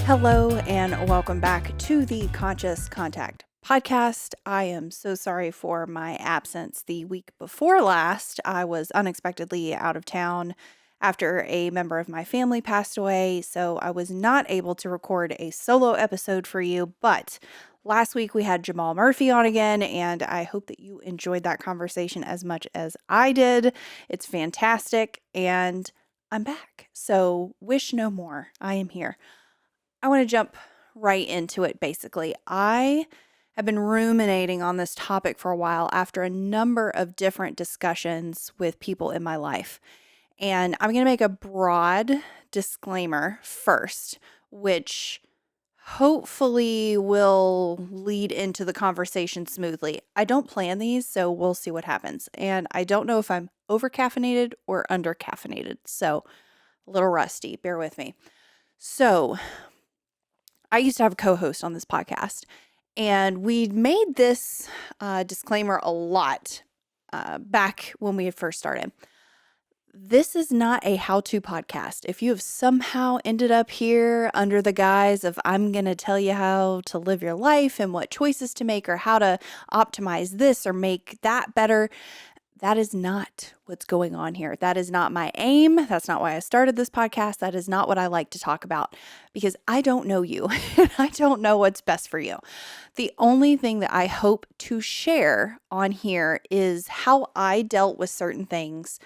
Hello, and welcome back to the Conscious Contact podcast. I am so sorry for my absence. The week before last, I was unexpectedly out of town after a member of my family passed away, so I was not able to record a solo episode for you, but last week we had Jamal Murphy on again, and I hope that you enjoyed that conversation as much as I did. It's fantastic, and I'm back. So wish no more. I am here. I want to jump right into it, basically. I have been ruminating on this topic for a while after a number of different discussions with people in my life. And I'm going to make a broad disclaimer first, which hopefully will lead into the conversation smoothly. I don't plan these, so we'll see what happens. And I don't know if I'm over-caffeinated or under-caffeinated, so a little rusty. Bear with me. So I used to have a co-host on this podcast, and we made this disclaimer a lot back when we had first started. This is not a how-to podcast. If you have somehow ended up here under the guise of I'm going to tell you how to live your life and what choices to make or how to optimize this or make that better, that is not what's going on here. That is not my aim. That's not why I started this podcast. That is not what I like to talk about because I don't know you and I don't know what's best for you. The only thing that I hope to share on here is how I dealt with certain things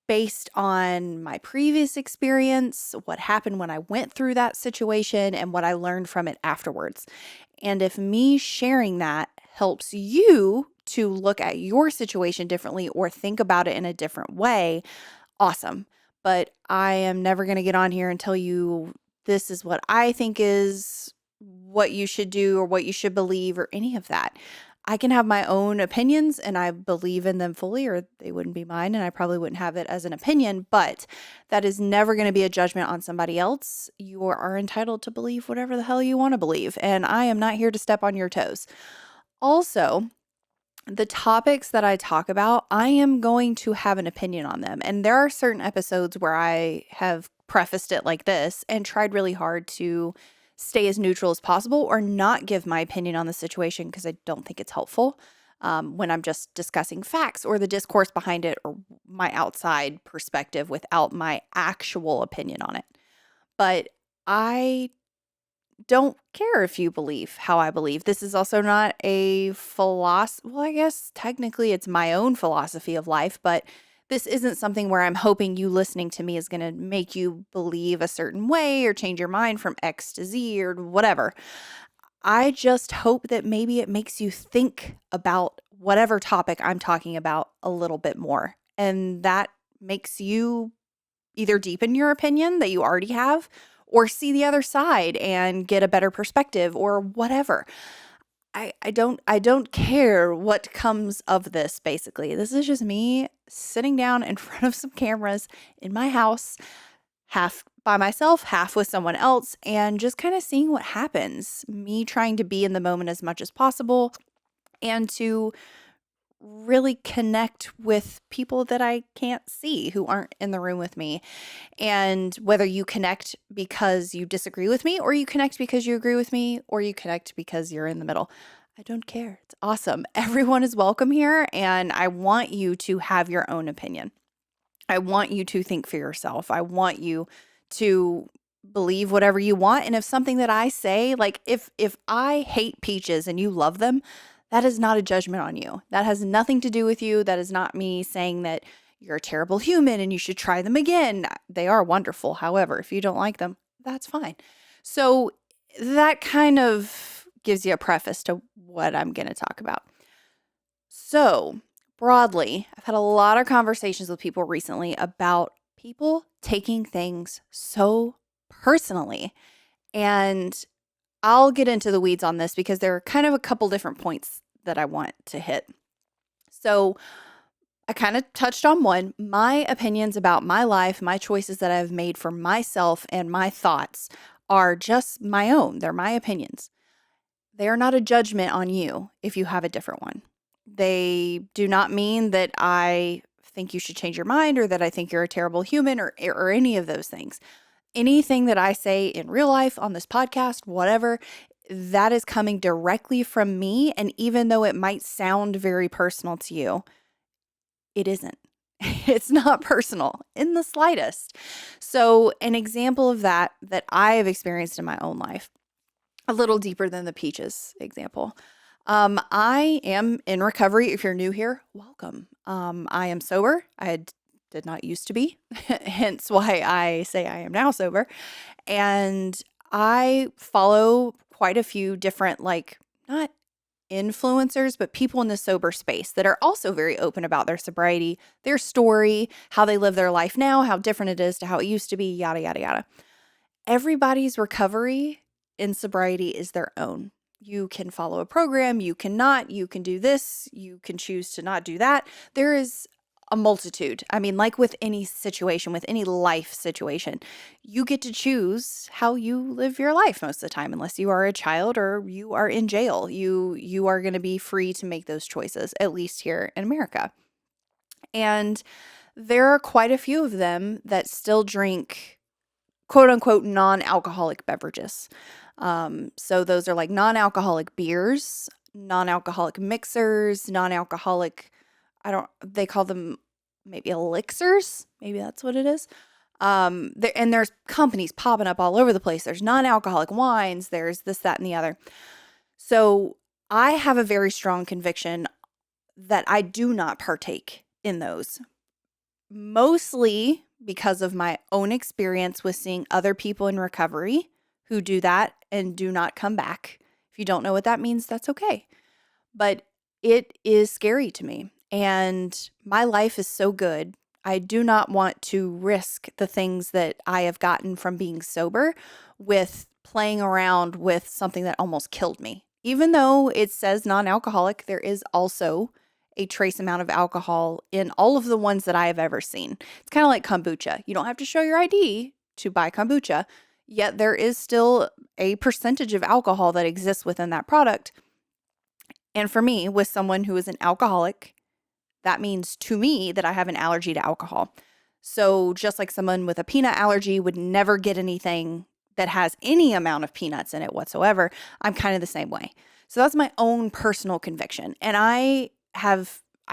based on my previous experience, what happened when I went through that situation, and what I learned from it afterwards. And if me sharing that helps you to look at your situation differently or think about it in a different way, awesome. But I am never going to get on here and tell you this is what I think is what you should do or what you should believe or any of that. I can have my own opinions and I believe in them fully, or they wouldn't be mine and I probably wouldn't have it as an opinion, but that is never going to be a judgment on somebody else. You are entitled to believe whatever the hell you want to believe, and I am not here to step on your toes. Also, the topics that I talk about, I am going to have an opinion on them. And there are certain episodes where I have prefaced it like this and tried really hard to stay as neutral as possible or not give my opinion on the situation because I don't think it's helpful when I'm just discussing facts or the discourse behind it or my outside perspective without my actual opinion on it. But I don't care if you believe how I believe. This is also not a philosophy. Well, I guess technically it's my own philosophy of life, but this isn't something where I'm hoping you listening to me is going to make you believe a certain way or change your mind from X to Z or whatever. I just hope that maybe it makes you think about whatever topic I'm talking about a little bit more. And that makes you either deepen your opinion that you already have or see the other side and get a better perspective or whatever. I don't care what comes of this, basically. This is just me sitting down in front of some cameras in my house, half by myself, half with someone else, and just kind of seeing what happens. Me trying to be in the moment as much as possible and to really connect with people that I can't see who aren't in the room with me. And whether you connect because you disagree with me or you connect because you agree with me or you connect because you're in the middle, I don't care. It's awesome. Everyone is welcome here and I want you to have your own opinion. I want you to think for yourself. I want you to believe whatever you want. And if something that I say, like if I hate peaches and you love them, that is not a judgment on you. That has nothing to do with you. That is not me saying that you're a terrible human and you should try them again. They are wonderful. However, if you don't like them, that's fine. So that kind of gives you a preface to what I'm going to talk about. So broadly, I've had a lot of conversations with people recently about people taking things so personally. And I'll get into the weeds on this because there are kind of a couple different points that I want to hit. So I kind of touched on one. My opinions about my life, my choices that I've made for myself and my thoughts are just my own. They're my opinions. They are not a judgment on you if you have a different one. They do not mean that I think you should change your mind or that I think you're a terrible human or any of those things. anything that I say in real life, on this podcast, whatever, that is coming directly from me. And even though it might sound very personal to you, it isn't. It's not personal in the slightest. So, an example of that I have experienced in my own life, a little deeper than the peaches example. I am in recovery. If you're new here, welcome. I am sober. Did not used to be, hence why I say I am now sober. And I follow quite a few different, like, not influencers, but people in the sober space that are also very open about their sobriety, their story, how they live their life now, how different it is to how it used to be, yada, yada, yada. Everybody's recovery in sobriety is their own. You can follow a program, you cannot, you can do this, you can choose to not do that. There is a multitude. I mean, like with any situation, with any life situation, you get to choose how you live your life most of the time, unless you are a child or you are in jail. You are going to be free to make those choices, at least here in America. And there are quite a few of them that still drink quote unquote non-alcoholic beverages. So those are like non-alcoholic beers, non-alcoholic mixers, non-alcoholic, they call them maybe elixirs. Maybe that's what it is. And there's companies popping up all over the place. There's non-alcoholic wines. There's this, that, and the other. So I have a very strong conviction that I do not partake in those, mostly because of my own experience with seeing other people in recovery who do that and do not come back. If you don't know what that means, that's okay. But it is scary to me. And my life is so good. I do not want to risk the things that I have gotten from being sober with playing around with something that almost killed me. Even though it says non-alcoholic, there is also a trace amount of alcohol in all of the ones that I have ever seen. It's kind of like kombucha. You don't have to show your ID to buy kombucha, yet there is still a percentage of alcohol that exists within that product. And for me, with someone who is an alcoholic, that means to me that I have an allergy to alcohol. So just like someone with a peanut allergy would never get anything that has any amount of peanuts in it whatsoever, I'm kind of the same way. So that's my own personal conviction. And I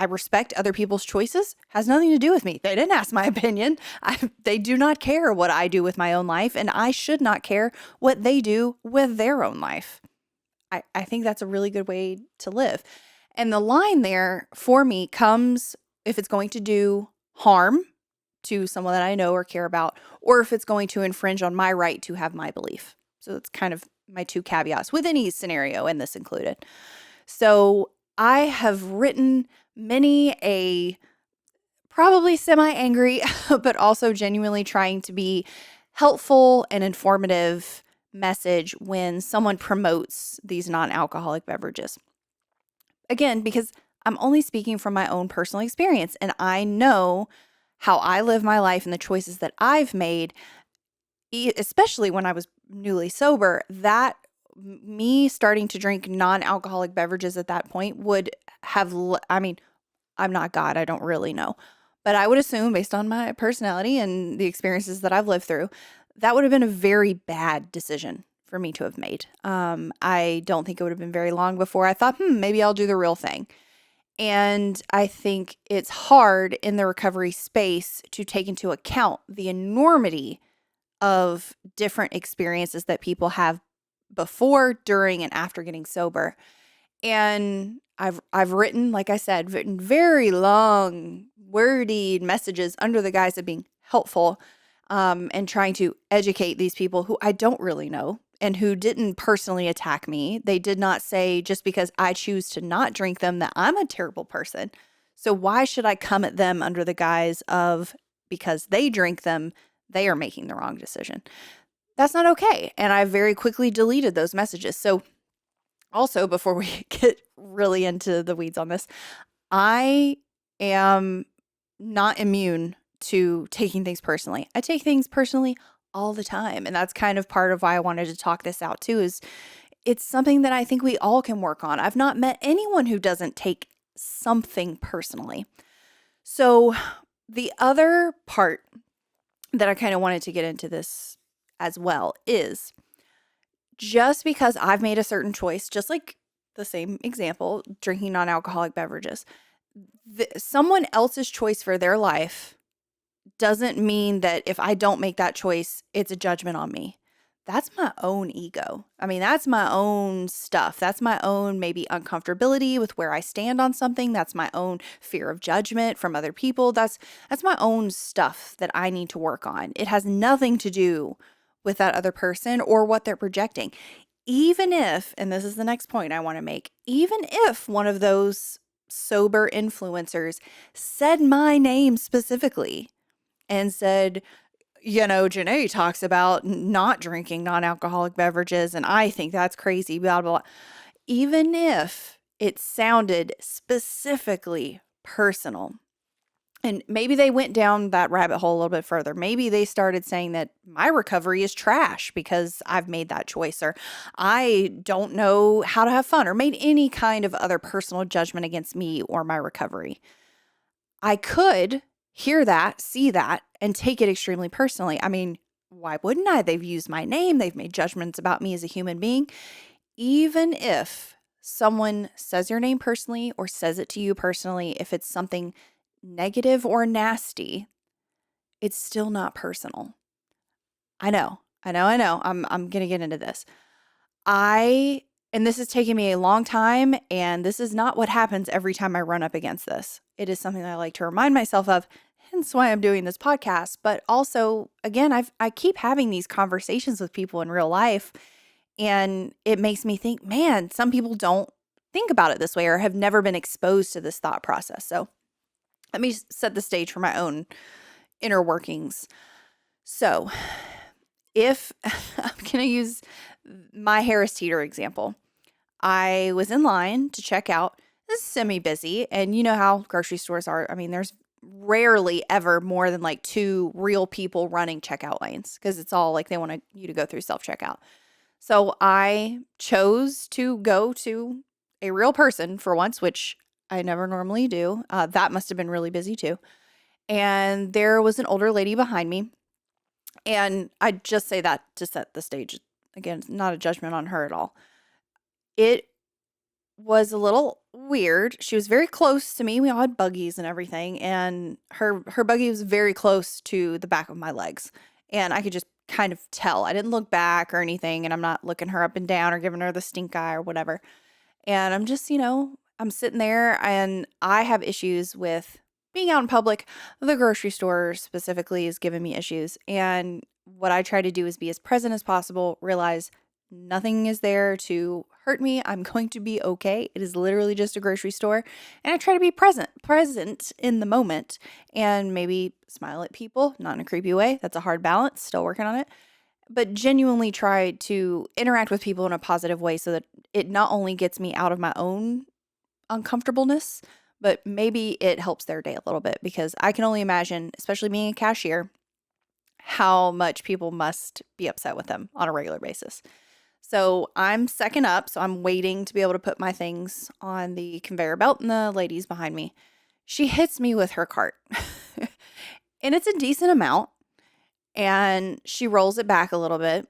respect other people's choices. Has nothing to do with me. They didn't ask my opinion. They do not care what I do with my own life, and I should not care what they do with their own life. I think that's a really good way to live. And the line there for me comes if it's going to do harm to someone that I know or care about, or if it's going to infringe on my right to have my belief. So that's kind of my two caveats with any scenario, and this included. So I have written many a probably semi-angry, but also genuinely trying to be helpful and informative message when someone promotes these non-alcoholic beverages. Again, because I'm only speaking from my own personal experience, and I know how I live my life and the choices that I've made, especially when I was newly sober, that me starting to drink non-alcoholic beverages at that point would have, I'm not God, I don't really know. But I would assume, based on my personality and the experiences that I've lived through, that would have been a very bad decision for me to have made. I don't think it would have been very long before I thought, maybe I'll do the real thing. And I think it's hard in the recovery space to take into account the enormity of different experiences that people have before, during, and after getting sober. And I've written, like I said, written very long, wordy messages under the guise of being helpful, and trying to educate these people who I don't really know and who didn't personally attack me. They did not say just because I choose to not drink them that I'm a terrible person. So why should I come at them under the guise of because they drink them, they are making the wrong decision? That's not okay. And I very quickly deleted those messages. So also, before we get really into the weeds on this, I am not immune to taking things personally. I take things personally all the time. And that's kind of part of why I wanted to talk this out too, is it's something that I think we all can work on. I've not met anyone who doesn't take something personally. So the other part that I kind of wanted to get into this as well is just because I've made a certain choice, just like the same example, drinking non-alcoholic beverages, someone else's choice for their life doesn't mean that if I don't make that choice, it's a judgment on me. That's my own ego. I mean, that's my own stuff. That's my own maybe uncomfortability with where I stand on something. That's my own fear of judgment from other people. That's my own stuff that I need to work on. It has nothing to do with that other person or what they're projecting. Even if, and this is the next point I want to make, even if one of those sober influencers said my name specifically and said, Genay talks about not drinking non-alcoholic beverages, and I think that's crazy, blah, blah, blah. Even if it sounded specifically personal, and maybe they went down that rabbit hole a little bit further. Maybe they started saying that my recovery is trash because I've made that choice, or I don't know how to have fun, or made any kind of other personal judgment against me or my recovery. I could hear that, see that, and take it extremely personally. I mean, why wouldn't I? They've used my name. They've made judgments about me as a human being. Even if someone says your name personally or says it to you personally, if it's something negative or nasty, it's still not personal. I know. I'm going to get into this. And this has taken me a long time, and this is not what happens every time I run up against this. It is something that I like to remind myself of, hence why I'm doing this podcast. But also, again, I keep having these conversations with people in real life, and it makes me think, man, some people don't think about it this way or have never been exposed to this thought process. So let me set the stage for my own inner workings. So if I'm going to use my Harris Teeter example, I was in line to check out. This is semi-busy, and you know how grocery stores are. I mean, there's rarely ever more than like 2 real people running checkout lanes because it's all like they want you to go through self-checkout. So I chose to go to a real person for once, which I never normally do. That must have been really busy too. And there was an older lady behind me. And I just say that to set the stage. Again, it's not a judgment on her at all. It was a little weird. She was very close to me. We all had buggies and everything. And her buggy was very close to the back of my legs. And I could just kind of tell. I didn't look back or anything. And I'm not looking her up and down or giving her the stink eye or whatever. And I'm just, I'm sitting there, and I have issues with being out in public. The grocery store specifically is giving me issues. And what I try to do is be as present as possible, realize nothing is there to hurt me. I'm going to be okay. It is literally just a grocery store. And I try to be present in the moment, and maybe smile at people, not in a creepy way. That's a hard balance, still working on it. But genuinely try to interact with people in a positive way so that it not only gets me out of my own uncomfortableness, but maybe it helps their day a little bit, because I can only imagine, especially being a cashier, how much people must be upset with them on a regular basis. So I'm second up, so I'm waiting to be able to put my things on the conveyor belt, and the lady's behind me. She hits me with her cart, and it's a decent amount, and she rolls it back a little bit,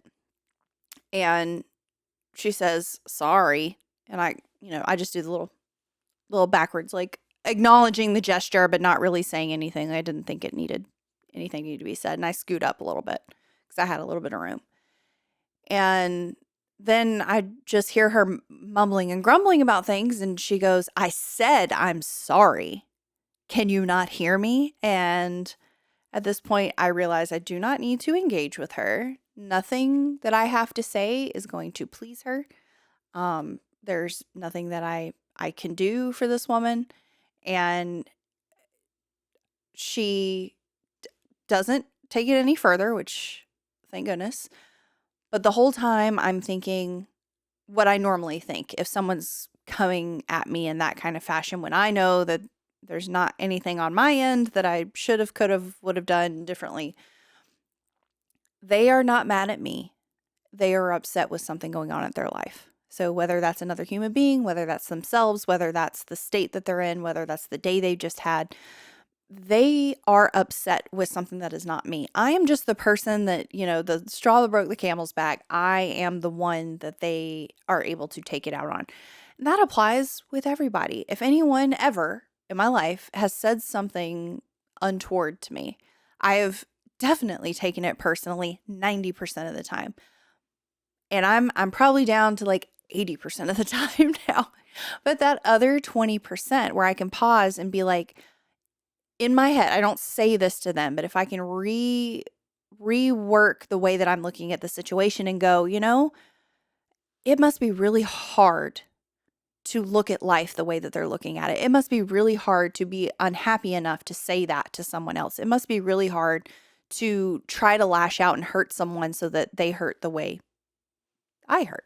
and she says, "Sorry," and I just do the little backwards, like acknowledging the gesture, but not really saying anything. I didn't think anything needed to be said, and I scoot up a little bit because I had a little bit of room. And then I just hear her mumbling and grumbling about things, and she goes, "I said I'm sorry. Can you not hear me?" And at this point, I realize I do not need to engage with her. Nothing that I have to say is going to please her. There's nothing that I can do for this woman. And she doesn't take it any further, which, thank goodness. But the whole time I'm thinking what I normally think if someone's coming at me in that kind of fashion, when I know that there's not anything on my end that I should have, could have, would have done differently. They are not mad at me. They are upset with something going on in their life. So whether that's another human being, whether that's themselves, whether that's the state that they're in, whether that's the day they just had, they are upset with something that is not me. I am just the person that, the straw that broke the camel's back. I am the one that they are able to take it out on. And that applies with everybody. If anyone ever in my life has said something untoward to me, I have definitely taken it personally 90% of the time. And I'm probably down to like 80% of the time now. But that other 20% where I can pause and be like, in my head, I don't say this to them, but if I can rework the way that I'm looking at the situation and go, it must be really hard to look at life the way that they're looking at it. It must be really hard to be unhappy enough to say that to someone else. It must be really hard to try to lash out and hurt someone so that they hurt the way I hurt.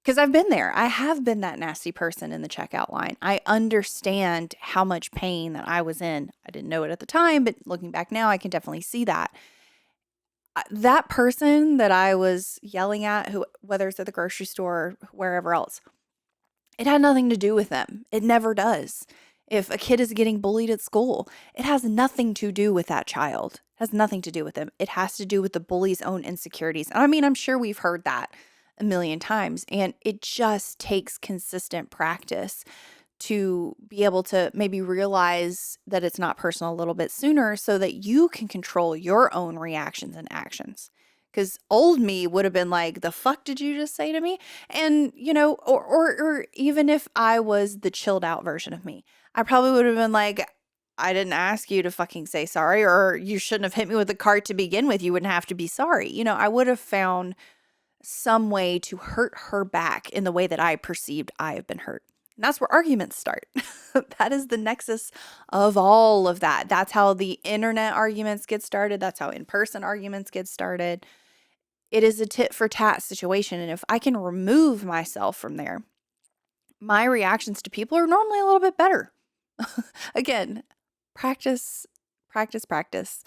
Because I've been there. I have been that nasty person in the checkout line. I understand how much pain that I was in. I didn't know it at the time, but looking back now, I can definitely see that. That person that I was yelling at, whether it's at the grocery store or wherever else, it had nothing to do with them. It never does. If a kid is getting bullied at school, it has nothing to do with that child. It has nothing to do with them. It has to do with the bully's own insecurities. I mean, I'm sure we've heard that a million times, and it just takes consistent practice to be able to maybe realize that it's not personal a little bit sooner so that you can control your own reactions and actions. Because old me would have been like, the fuck did you just say to me? And, or even if I was the chilled out version of me, I probably would have been like, I didn't ask you to fucking say sorry, or you shouldn't have hit me with the cart to begin with. You wouldn't have to be sorry. I would have found some way to hurt her back in the way that I perceived I have been hurt. And that's where arguments start. That is the nexus of all of that. That's how the internet arguments get started. That's how in-person arguments get started. It is a tit for tat situation. And if I can remove myself from there, my reactions to people are normally a little bit better. Again, practice, practice, practice.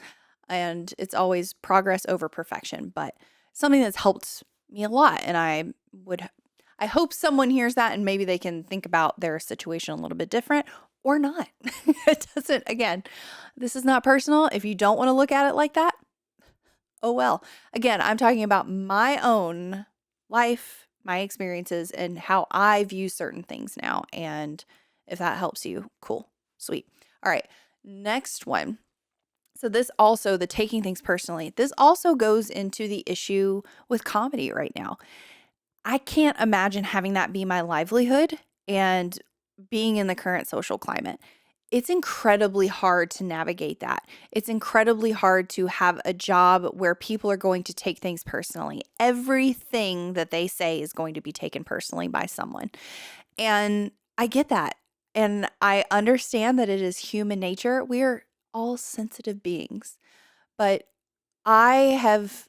And it's always progress over perfection, but something that's helped me a lot. And I hope someone hears that and maybe they can think about their situation a little bit different or not. It doesn't, again, this is not personal. If you don't want to look at it like that, oh well. Again, I'm talking about my own life, my experiences, and how I view certain things now. And if that helps you, cool, sweet. All right, next one. So this also, the taking things personally, this also goes into the issue with comedy right now. I can't imagine having that be my livelihood and being in the current social climate. It's incredibly hard to navigate that. It's incredibly hard to have a job where people are going to take things personally. Everything that they say is going to be taken personally by someone. And I get that. And I understand that it is human nature. We are all sensitive beings. But I have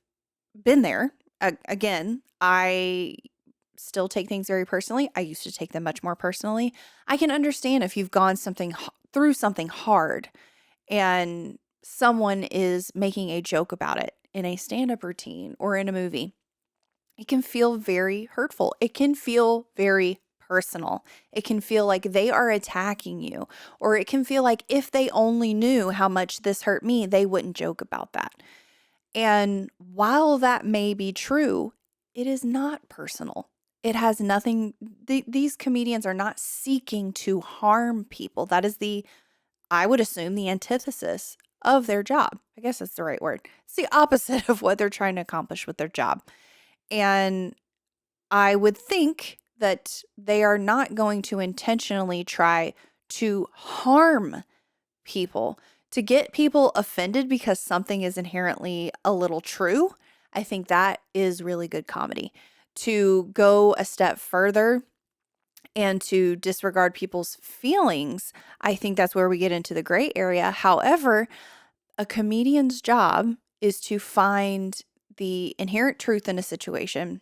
been there. Again, I still take things very personally. I used to take them much more personally. I can understand if you've gone through something hard and someone is making a joke about it in a stand-up routine or in a movie. It can feel very hurtful. It can feel very personal. It can feel like they are attacking you, or it can feel like if they only knew how much this hurt me, they wouldn't joke about that. And while that may be true, it is not personal. It has nothing, these comedians are not seeking to harm people. That is I would assume, the antithesis of their job. I guess that's the right word. It's the opposite of what they're trying to accomplish with their job. And I would think that they are not going to intentionally try to harm people, to get people offended because something is inherently a little true. I think that is really good comedy. To go a step further and to disregard people's feelings, I think that's where we get into the gray area. However, a comedian's job is to find the inherent truth in a situation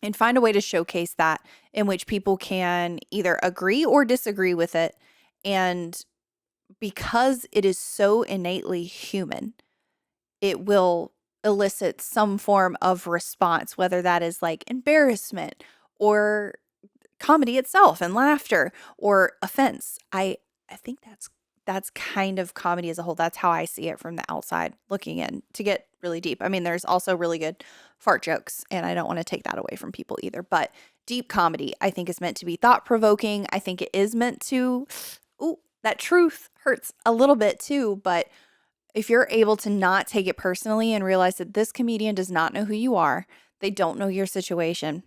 and find a way to showcase that in which people can either agree or disagree with it. And because it is so innately human, it will elicit some form of response, whether that is like embarrassment or comedy itself and laughter or offense. I think that's kind of comedy as a whole. That's how I see it from the outside looking in, to get really deep. I mean, there's also really good fart jokes, and I don't want to take that away from people either. But deep comedy, I think, is meant to be thought provoking. I think it is meant to, ooh, that truth hurts a little bit too. But if you're able to not take it personally and realize that this comedian does not know who you are, they don't know your situation,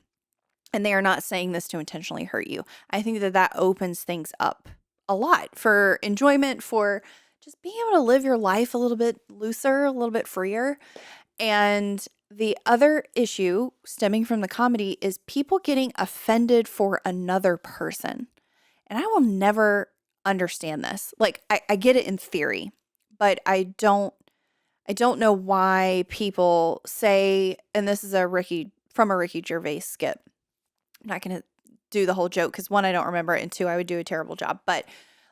and they are not saying this to intentionally hurt you, I think that that opens things up a lot for enjoyment, for just being able to live your life a little bit looser, a little bit freer. And the other issue stemming from the comedy is people getting offended for another person. And I will never understand this. Like, I get it in theory, but I don't know why people say, and this is from a Ricky Gervais skit. I'm not going to do the whole joke because, one, I don't remember it, and two, I would do a terrible job. But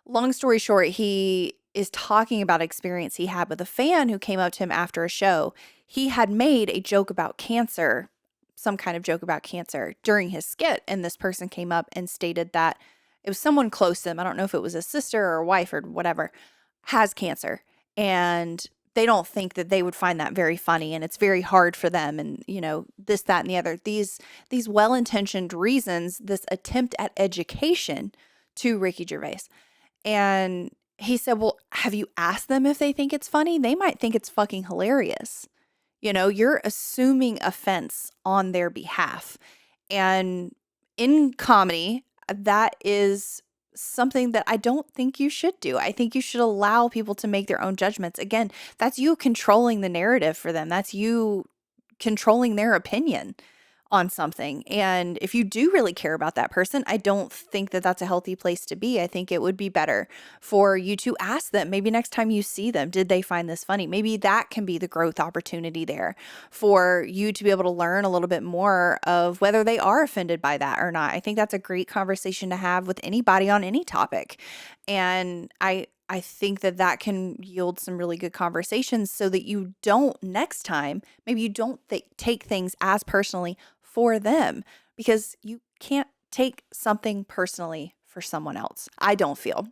long story short, he is talking about experience he had with a fan who came up to him after a show. He had made a joke about cancer, some kind of joke about cancer during his skit, and this person came up and stated that it was someone close to him. I don't know if it was a sister or a wife or whatever, has cancer. And they don't think that they would find that very funny, and it's very hard for them, and this, that, and the other. These well-intentioned reasons, this attempt at education to Ricky Gervais. And he said, well, have you asked them if they think it's funny? They might think it's fucking hilarious. You're assuming offense on their behalf. And in comedy, that is something that I don't think you should do. I think you should allow people to make their own judgments. Again, that's you controlling the narrative for them. That's you controlling their opinion on something. And if you do really care about that person, I don't think that that's a healthy place to be. I think it would be better for you to ask them, maybe next time you see them, did they find this funny? Maybe that can be the growth opportunity there for you to be able to learn a little bit more of whether they are offended by that or not. I think that's a great conversation to have with anybody on any topic. And I think that that can yield some really good conversations so that you don't, next time, maybe you don't take things as personally for them, because you can't take something personally for someone else. I don't feel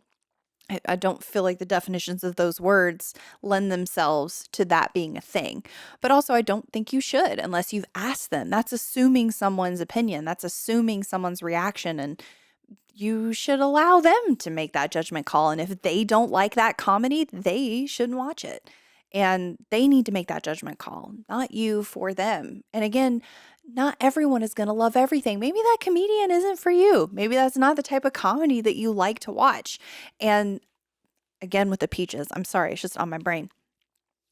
like the definitions of those words lend themselves to that being a thing. But also, I don't think you should unless you've asked them. That's assuming someone's opinion. That's assuming someone's reaction, and you should allow them to make that judgment call. And if they don't like that comedy, they shouldn't watch it. And they need to make that judgment call, not you for them. And again, not everyone is going to love everything. Maybe that comedian isn't for you. Maybe that's not the type of comedy that you like to watch. And again, with the peaches, I'm sorry, it's just on my brain.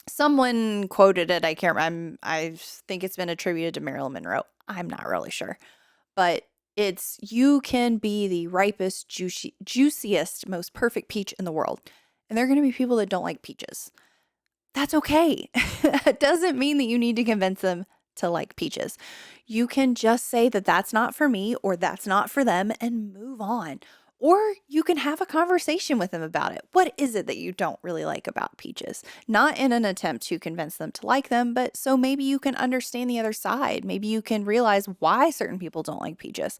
Someone quoted it. I can't remember. I think it's been attributed to Marilyn Monroe. I'm not really sure. But it's, you can be the ripest, juiciest, most perfect peach in the world. And there are going to be people that don't like peaches. That's okay. It doesn't mean that you need to convince them to like peaches. You can just say that that's not for me or that's not for them and move on. Or you can have a conversation with them about it. What is it that you don't really like about peaches? Not in an attempt to convince them to like them, but so maybe you can understand the other side. Maybe you can realize why certain people don't like peaches.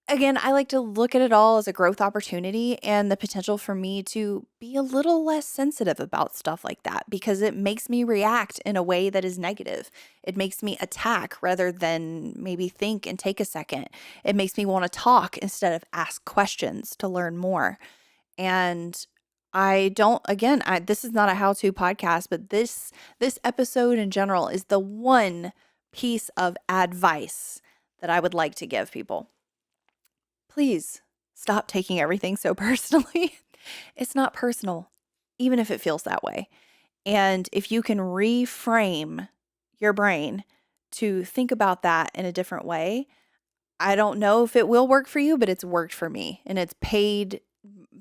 Again, I like to look at it all as a growth opportunity and the potential for me to be a little less sensitive about stuff like that, because it makes me react in a way that is negative. It makes me attack rather than maybe think and take a second. It makes me want to talk instead of ask questions to learn more. And this is not a how-to podcast, but this episode in general is the one piece of advice that I would like to give people. Please stop taking everything so personally. It's not personal, even if it feels that way. And if you can reframe your brain to think about that in a different way, I don't know if it will work for you, but it's worked for me, and it's paid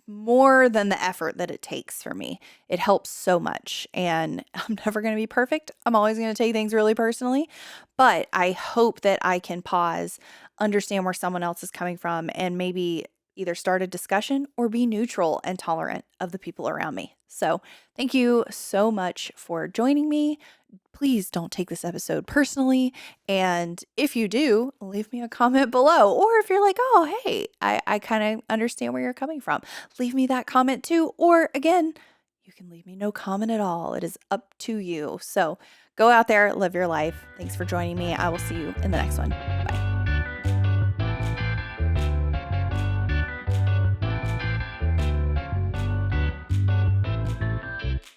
more than the effort that it takes for me. It helps so much, and I'm never going to be perfect. I'm always going to take things really personally, but I hope that I can pause, understand where someone else is coming from, and maybe either start a discussion or be neutral and tolerant of the people around me. So thank you so much for joining me. Please don't take this episode personally. And if you do, leave me a comment below. Or if you're like, oh, hey, I kind of understand where you're coming from, leave me that comment too. Or again, you can leave me no comment at all. It is up to you. So go out there, live your life. Thanks for joining me. I will see you in the next one.